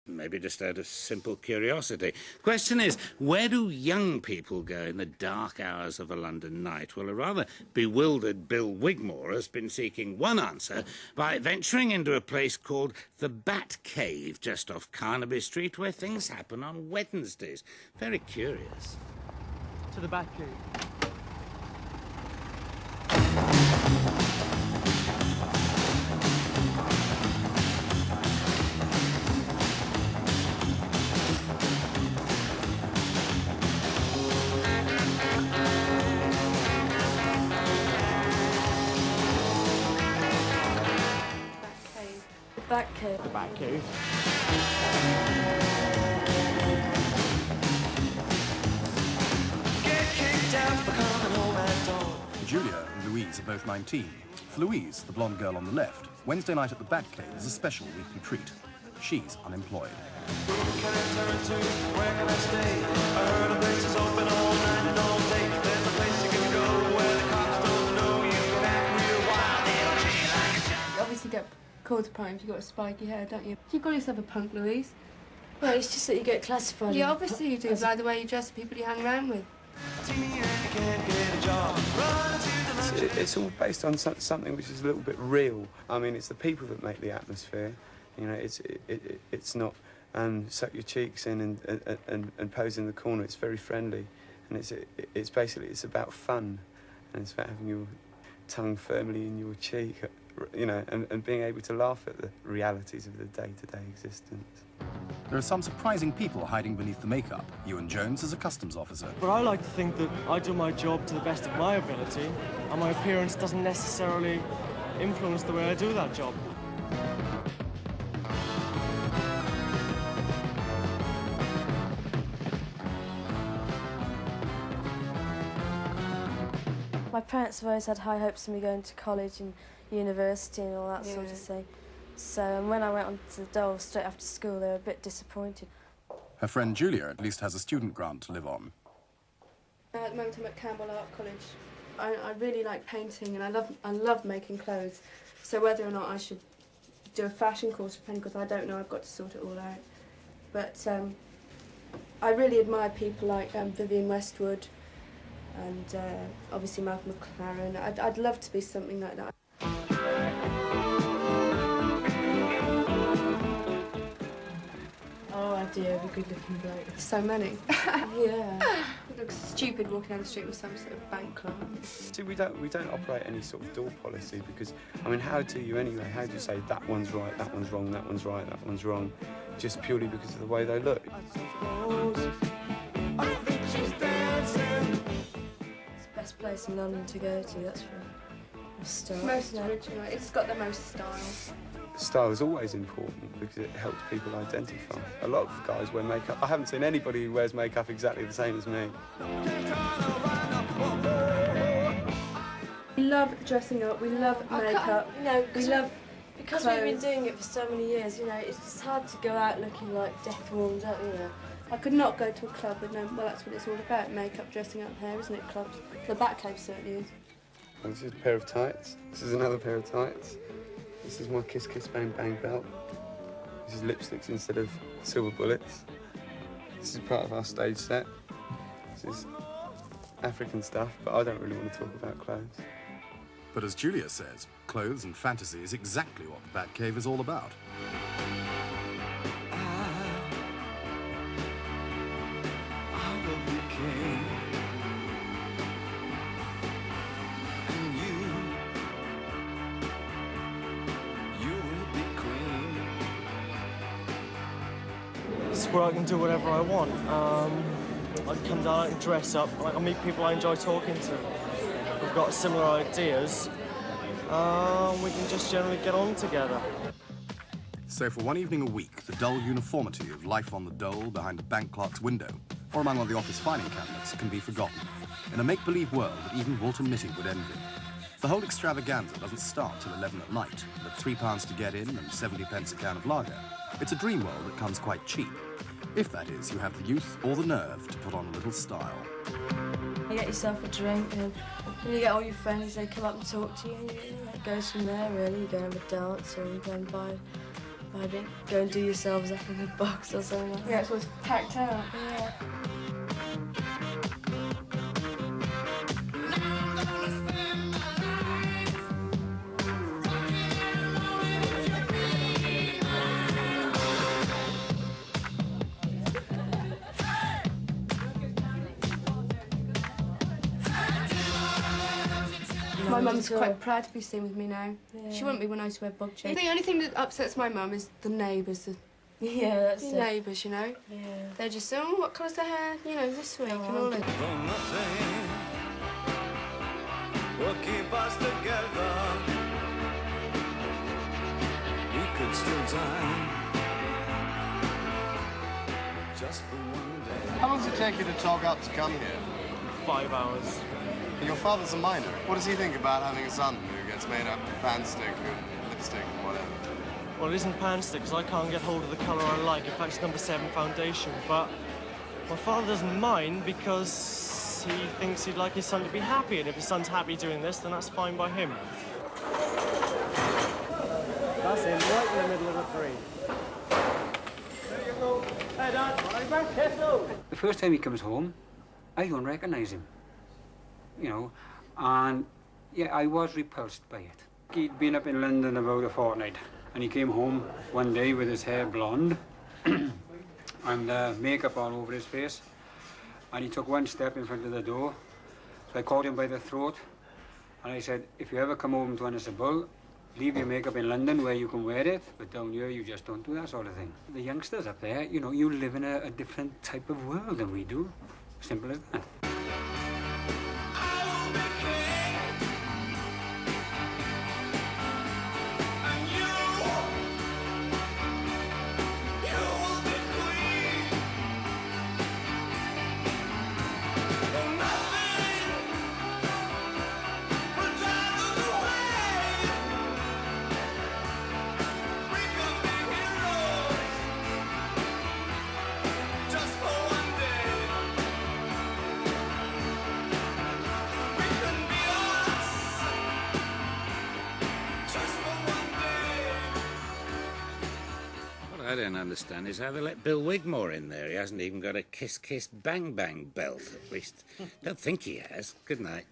Maybe just out of simple curiosity. Question is, where do young people go in the dark hours of a London night? Well, a rather bewildered Bill Wigmore has been seeking one answer by venturing into a place called the Batcave, just off Carnaby Street, where things happen on Wednesdays. Very curious. To the Batcave. Batcave. The Batcave. Julia and Louise are both 19. For Louise, the blonde girl on the left, Wednesday night at the Batcave is a special weekly treat. She's unemployed. Who can I turn to? Where can I stay? I heard a place is open all night and all day. There's a place you can go where the cops don't know you can act real wild. You obviously get called to prime if you've got spiky hair, don't you? You've got yourself a punk, Louise. Well, it's just that you get classified. Yeah, obviously you do, by the way you dress the people you hang around with. It's all based on something which is a little bit real. I mean, it's the people that make the atmosphere. You know, it's not suck your cheeks in and pose in the corner. It's very friendly, and it's basically about fun, and it's about having your tongue firmly in your cheek, you know, and being able to laugh at the realities of the day-to-day existence. There are some surprising people hiding beneath the makeup. Ewan Jones is a customs officer. But I like to think that I do my job to the best of my ability, and my appearance doesn't necessarily influence the way I do that job. My parents have always had high hopes of me going to college and university and all that sort of thing. So when I went on to the Dole straight after school, they were a bit disappointed. Her friend Julia at least has a student grant to live on. At the moment I'm at Campbell Art College. I really like painting and I love making clothes. So whether or not I should do a fashion course for painting, because I don't know, I've got to sort it all out. But I really admire people like Vivienne Westwood and obviously Malcolm McLaren. I'd love to be something like that. Oh, I do have a good-looking bloke. So many. Yeah. It looks stupid walking down the street with some sort of bank clerk. See, we don't operate any sort of door policy because, I mean, how do you anyway? How do you say that one's right, that one's wrong, that one's right, that one's wrong, just purely because of the way they look? It's the best place in London to go to, that's for a start. Most original. It's got the most style. Style is always important because it helps people identify. A lot of guys wear makeup. I haven't seen anybody who wears makeup exactly the same as me. We love dressing up, we love makeup, You know, we love because clothes. we've been doing it for so many years, you know, it's just hard to go out looking like death warmed up, you know. I could not go to a club with no, well, that's what it's all about, makeup, dressing up, hair, isn't it, clubs? The Batcave certainly is. Well, this is a pair of tights. This is another pair of tights. This is my Kiss Kiss Bang Bang belt. This is lipsticks instead of silver bullets. This is part of our stage set. This is African stuff, but I don't really want to talk about clothes. But as Julia says, clothes and fantasy is exactly what the Batcave is all about. I will be king, and you will be queen. It's where I can do whatever I want. I can come down, I can dress up, I can meet people I enjoy talking to. We've got similar ideas. We can just generally get on together. So for one evening a week, the dull uniformity of life on the dole behind a bank clerk's window or among one of the office filing cabinets can be forgotten in a make-believe world that even Walter Mitty would envy. The whole extravaganza doesn't start till 11 at night, and at £3 to get in and 70 pence a can of lager. It's a dream world that comes quite cheap. If, that is, you have the youth or the nerve to put on a little style. You get yourself a drink and you get all your friends, they come up and talk to you, and it goes from there really. You go and have a dance or you go and buy I didn't go and do yourselves up in a box or something like that. Yeah, it's always packed out. Yeah. My mum's quite proud to be seen with me now. Yeah. She wouldn't be when I used to wear bob chains. The only thing that upsets my mum is the neighbours. Yeah, that's The it. neighbours, you know. Yeah. They're just, oh, what colour's their hair, you know, this week and all that. For nothing will keep us together. We could still die just for one day. How long does it take you to talk up to come here? 5 hours. Your father's a miner. What does he think about having a son who gets made up of panstick and lipstick and whatever? Well, it isn't panstick, because I can't get hold of the colour I like. In fact, it's number 7 foundation. But my father doesn't mind because he thinks he'd like his son to be happy, and if his son's happy doing this, then that's fine by him. That's him, right in the middle of the 3. There you go. Hey, Dad, right back, careful. The first time he comes home, I don't recognise him, you know, and yeah, I was repulsed by it. He'd been up in London about a fortnight, and he came home one day with his hair blonde and makeup all over his face, and he took one step in front of the door. So I caught him by the throat, and I said, if you ever come home to us a bull, leave your makeup in London where you can wear it, but down here you just don't do that sort of thing. The youngsters up there, you know, you live in a different type of world than we do. Simple as that. I don't understand is how they let Bill Wigmore in there. He hasn't even got a kiss, kiss, bang, bang belt, at least. Don't think he has. Good night.